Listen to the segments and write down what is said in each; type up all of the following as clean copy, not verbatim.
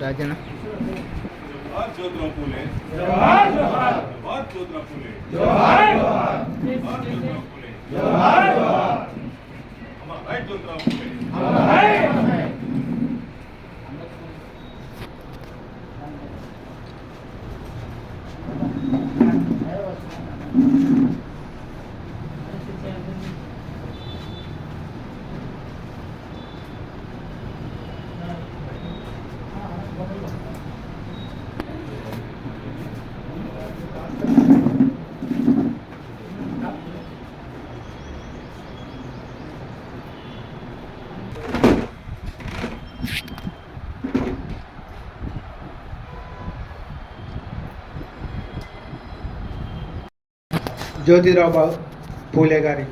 राजना ज्योतिराव फुले जोहार जोहार ज्योतिराव फुले जोहार जोहार ज्योतिराव फुले जोहार जोहार हमारा राइट ज्योतिराव फुले हमारा राइट జ్యోతిరావు పూలే గారి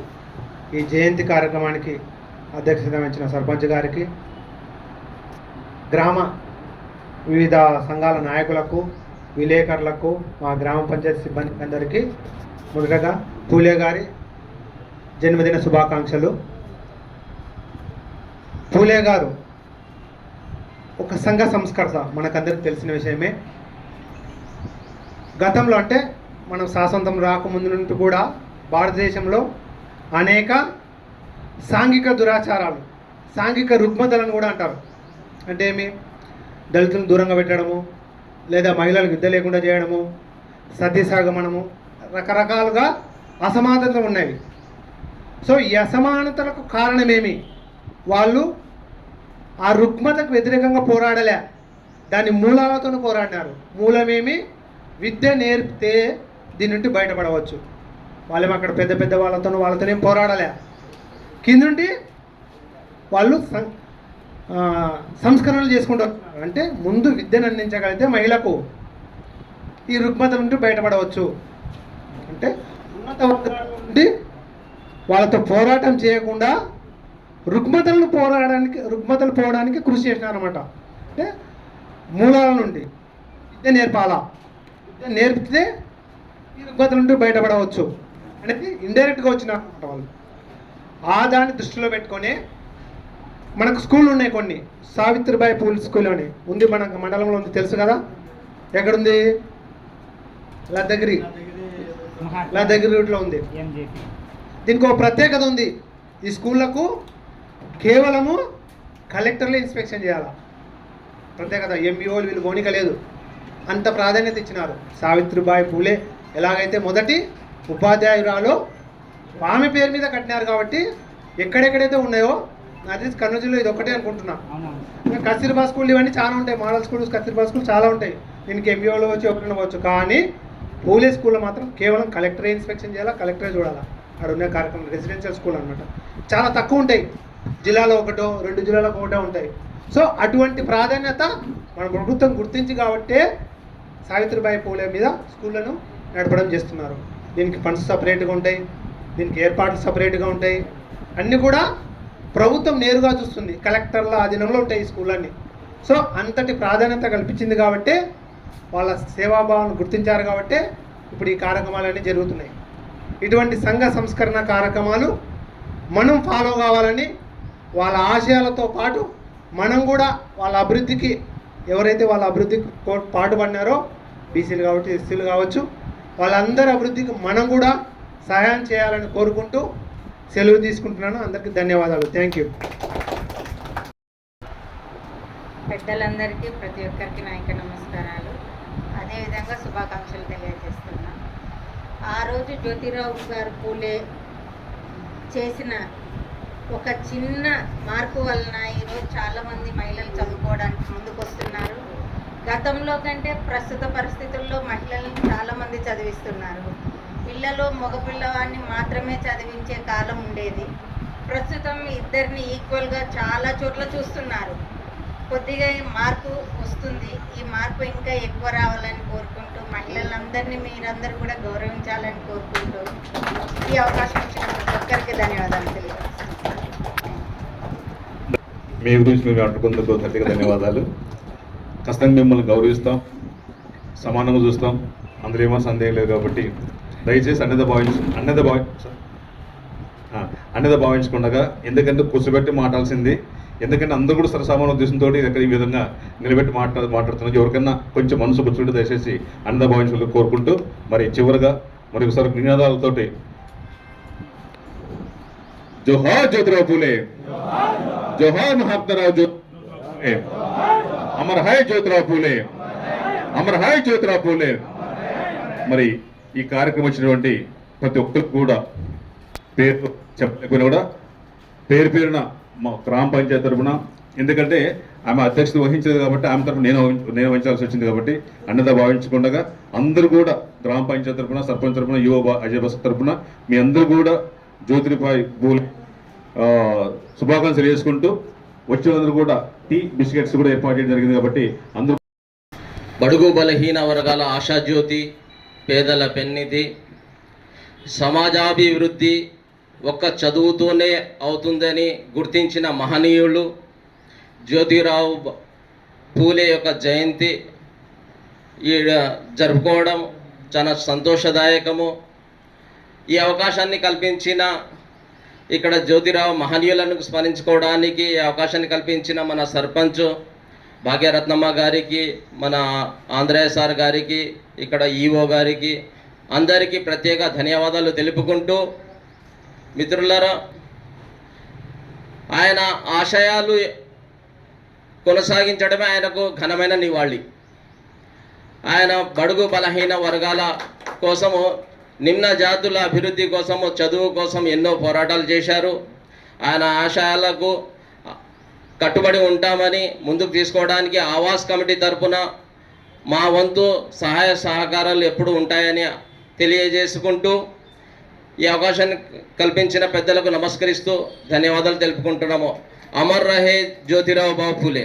ఈ జయంతి కార్యక్రమానికి అధ్యక్షత వహించిన సర్పంచ్ గారికి, గ్రామ వివిధ సంఘాల నాయకులకు, విలేకరులకు, మా గ్రామ పంచాయతీ సిబ్బంది అందరికీ మొదటగా పూలే గారి జన్మదిన శుభాకాంక్షలు. పూలే గారు ఒక సంఘ సంస్కర్త, మనకందరికి తెలిసిన విషయమే. గతంలో అంటే మనం స్వాతంత్రం రాకముందు నుండి కూడా భారతదేశంలో అనేక సాంఘిక దురాచారాలు, సాంఘిక రుగ్మతలను కూడా అంటారు. అంటే ఏమి, దళితులను దూరంగా పెట్టడము, లేదా మహిళలకు విద్య లేకుండా చేయడము, సతీసాగమనము, రకరకాలుగా అసమానతలు ఉన్నాయి. సో ఈ అసమానతలకు కారణమేమి? వాళ్ళు ఆ రుగ్మతకు వ్యతిరేకంగా పోరాడలే, దాని మూలాలతో పోరాడినారు. మూలమేమి? విద్య నేర్పితే దీని నుండి బయటపడవచ్చు. వాళ్ళేమో అక్కడ పెద్ద పెద్ద వాళ్ళతోనే పోరాడలే, కిందుండి వాళ్ళు సంస్కరణలు చేసుకుంటూ వస్తున్నారు. అంటే ముందు విద్యను అందించగలిగితే మహిళకు ఈ రుగ్మత నుండి బయటపడవచ్చు. అంటే ఉన్నత వర్గాల నుండి వాళ్ళతో పోరాటం చేయకుండా రుగ్మతలు పోవడానికి కృషి చేసినారన్నమాట. అంటే మూలాల నుండి విద్య నేర్పాలా, విద్య నేర్పితే ఈ రుగ్మతల నుండి బయటపడవచ్చు అనేది ఇండైరెక్ట్గా వచ్చినారన్నమాట వాళ్ళు. ఆ దాన్ని దృష్టిలో పెట్టుకొని మనకు స్కూళ్ళు ఉన్నాయి కొన్ని. సావిత్రిబాయి పూల్ స్కూల్ అని ఉంది, మన మండలంలో ఉంది, తెలుసు కదా. ఎక్కడుంది? లద్దగిరి రూట్లో ఉంది. దీనికి ఒక ప్రత్యేకత ఉంది. ఈ స్కూళ్ళకు కేవలము కలెక్టర్లే ఇన్స్పెక్షన్ చేయాలా, ప్రత్యేకత. ఎంఈఓలు వీళ్ళు గోనిక లేదు, అంత ప్రాధాన్యత ఇచ్చినారు. సావిత్రిబాయి పూలే ఎలాగైతే మొదటి ఉపాధ్యాయురాలు ఆమె పేరు మీద కట్టినారు కాబట్టి ఎక్కడెక్కడైతే ఉన్నాయో, అది కర్నూలు జిల్లా ఇది ఒకటే అనుకుంటున్నా. కస్తూర్బా స్కూల్ ఇవన్నీ చాలా ఉంటాయి, మోడల్ స్కూల్స్, కస్తూర్బా స్కూల్ చాలా ఉంటాయి. దీనికి ఎంఈఓలో వచ్చి ఎవరైనా వచ్చు. కానీ పూలే స్కూల్లో మాత్రం కేవలం కలెక్టరే ఇన్స్పెక్షన్ చేయాలా, కలెక్టరే చూడాలా. అక్కడ ఉన్న కార్యక్రమం రెసిడెన్షియల్ స్కూల్ అనమాట. చాలా తక్కువ ఉంటాయి, జిల్లాలో ఒకటో 2 జిల్లాలకు ఒకటే ఉంటాయి. సో అటువంటి ప్రాధాన్యత మన ప్రభుత్వం గుర్తించి కాబట్టే సావిత్రిబాయి పూలే మీద స్కూళ్ళను నడపడం చేస్తున్నారు. దీనికి ఫండ్స్ సపరేట్గా ఉంటాయి, దీనికి ఏర్పాట్లు సపరేట్గా ఉంటాయి. అన్నీ కూడా ప్రభుత్వం నేరుగా చూస్తుంది, కలెక్టర్ల అధీనంలో ఉంటాయి ఈ స్కూళ్ళన్నీ. సో అంతటి ప్రాధాన్యత కల్పించింది కాబట్టే, వాళ్ళ సేవాభావాన్ని గుర్తించారు కాబట్టే ఇప్పుడు ఈ కార్యక్రమాలన్నీ జరుగుతున్నాయి. ఇటువంటి సంఘ సంస్కరణ కార్యక్రమాలు మనం ఫాలో కావాలని, వాళ్ళ ఆశయాలతో పాటు మనం కూడా వాళ్ళ అభివృద్ధికి, ఎవరైతే వాళ్ళ అభివృద్ధికి పాటుపడినారో, బీసీలు కావచ్చు, ఎస్సీలు కావచ్చు, వాళ్ళందరి అభివృద్ధికి మనం కూడా సహాయం చేయాలని కోరుకుంటూ సెలవు తీసుకుంటున్నాను. అందరికీ ధన్యవాదాలు. Thank you. పెద్దలందరికీ, ప్రతి ఒక్కరికి నాయక నమస్కారాలు. అదేవిధంగా శుభాకాంక్షలు తెలియజేస్తున్నా. ఆ రోజు జ్యోతిరావు గారు పూలే చేసిన ఒక చిన్న మార్పు వలన ఈరోజు చాలామంది మహిళలు చదువుకోవడానికి ముందుకు వస్తున్నారు. గతంలో కంటే ప్రస్తుత పరిస్థితుల్లో మహిళలను చాలామంది చదివిస్తున్నారు. పిల్లలు మగపిల్లవాడిని మాత్రమే చదివించే కాలం ఉండేది. ప్రస్తుతం ఇద్దరిని ఈక్వల్గా చాలా చోట్ల చూస్తున్నారు. కొద్దిగా మార్పు వస్తుంది. ఈ మార్పు ఇంకా ఎక్కువ రావాలని కోరుకుంటూ, మహిళలందరినీ మీరందరూ కూడా గౌరవించాలని కోరుకుంటూ, ఈ అవకాశం ఇచ్చిన ప్రతి ఒక్కరికి ధన్యవాదాలు తెలియజేస్తాను. మీ గురించి మేము అడ్డుకుందుకు గట్టిగా ధన్యవాదాలు. ఖచ్చితంగా మిమ్మల్ని గౌరవిస్తాం, సమానంగా చూస్తాం. అందులో ఏమో సందేహం లేదు. కాబట్టి దయచేసి అన్నద భావించకుండా, ఎందుకంటే కూర్చోబెట్టి మాట్లాడాల్సింది, ఎందుకంటే అందరూ కూడా సరసామాన ఉద్దేశంతో ఇక్కడ ఈ విధంగా నిలబెట్టి మాట్లాడుతున్నారు. ఎవరికన్నా కొంచెం మనసు కూర్చుంటే దయచేసి అన్నద భావించాలని కోరుకుంటూ, మరి చివరిగా మరి ఒకసారి నినాదాలతోటి జోహార్ జ్యోతిరావు పూలే, జోహార్ మహాత్మారావు జ్యోతిరావు, అమర్ హై జ్యోతిరావు పూలే, అమర్ హై జ్యోతిరావు పూలే. మరి ఈ కార్యక్రమం వచ్చినటువంటి ప్రతి ఒక్కరికి కూడా పేరు చెప్పలేకపోయినా కూడా పేరున మా గ్రామ పంచాయతీ తరఫున, ఎందుకంటే ఆమె అధ్యక్షత వహించలేదు కాబట్టి ఆమె తరఫున నేను వహించాల్సి వచ్చింది కాబట్టి అన్నదా భావించకుండా అందరూ కూడా గ్రామ పంచాయతీ తరఫున, సర్పంచ్ తరఫున, యువ అజయ్ బస్ తరఫున మీ అందరూ కూడా జ్యోతిరావు పూలే శుభాకాంక్షలు చేసుకుంటూ, వచ్చేందరూ కూడా టీ బిస్కెట్స్ కూడా ఏర్పాటు చేయడం జరిగింది. కాబట్టి అందరూ బడుగు బలహీన వర్గాల ఆశాజ్యోతి, పేదల పెన్నిధి, సమాజాభివృద్ధి ఒక్క చదువుతోనే అవుతుందని గుర్తించిన మహనీయులు జ్యోతిరావు పూలే యొక్క జయంతి జరుపుకోవడం చాలా సంతోషదాయకము. ఈ అవకాశాన్ని కల్పించిన ఇక్కడ జ్యోతిరావు మహనీయులను స్మరించుకోవడానికి ఈ అవకాశాన్ని కల్పించిన మన సర్పంచ్ భాగ్యరత్నమ్మ గారికి, మన ఆంధ్రయ్య సార్ గారికి, ఇక్కడ ఈఓ గారికి అందరికీ ప్రత్యేక ధన్యవాదాలు తెలుపుకుంటూ, మిత్రులారా, ఆయన ఆశయాలు కొనసాగించడమే ఆయనకు ఘనమైన నివాళి. ఆయన బడుగు బలహీన వర్గాల కోసము, నిమ్న జాతుల అభివృద్ధి కోసము, చదువు కోసం ఎన్నో పోరాటాలు చేశారు. ఆయన ఆశయాలకు కట్టుబడి ఉంటామని ముందుకు తీసుకోవడానికి ఆవాస్ కమిటీ తరపున మా వంతు సహాయ సహకారాలు ఎప్పుడు ఉంటాయని తెలియజేసుకుంటూ, ఈ అవకాశాన్ని కల్పించిన పెద్దలకు నమస్కరిస్తూ ధన్యవాదాలు తెలుపుకుంటున్నాము. అమర్ రహే జ్యోతిరావు బాబు పూలే.